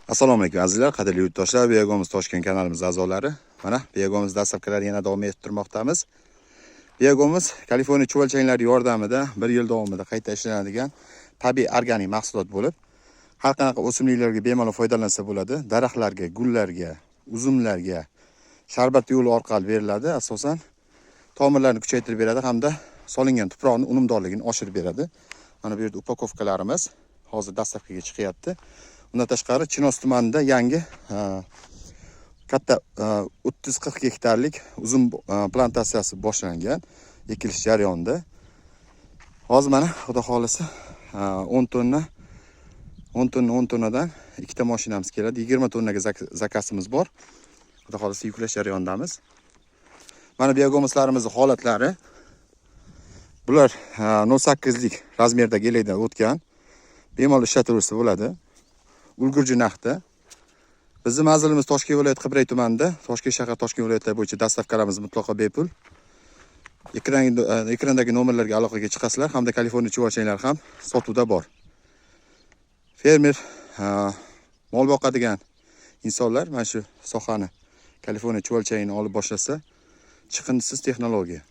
Assalomu alaykum azizlar, qadrli yurtdoshlar, Biyagomuz Toshkent kanalimiz a'zolari. Mana Biyagomuz dastavkalar yana davom ettirmoqdamiz. Biyagomuz Kaliforniya chuvalchanglari yordamida 1 yil davomida qayta ishlanadigan tabiiy organik mahsulot bo'lib, har qanaqa o'simliklarga bemalol foydalansa bo'ladi. Daraxtlarga, gullarga, uzumlarga sharbat yo'li orqali beriladi. Asosan tomirlarni kuchaytirib beradi hamda solingan tuproqning unumdorligini oshirib beradi. Mana bu yerda upakovkalarimiz hozir dastavkaga chiqyapti. Undan tashqari Chinoz tumanida yangi katta 30-40 gektarlik uzum plantatsiyasi boshlangan, ekilish jarayonida. Hozir mana xudo xolisa 10 tonnadan ikkita mashinamiz keladi. 20 tonnaga zakasimiz bor. Xudo xolisa yuklash jarayonidamiz. Mana Biyagomuzlarimizning holatlari. Bular 0.8 lik razmerdagi elakdan o'tgan. Bemalol ishlataversa bo'ladi. Ulgurji narxda. Bizning manzilimiz Toshkent viloyati Qibray tumanida, Toshkent shahar Toshkent viloyatlari bo'yicha dastavkalarimiz mutlaqo bepul. Ekrandagi nomerlarga aloqaga chiqasizlar hamda Kaliforniya chuvalchanglari ham sotuvda bor. Fermer, mol boqadigan insonlar mana shu sohani Kaliforniya chuvalchangini olib boshlasa, chiqindisiz texnologiya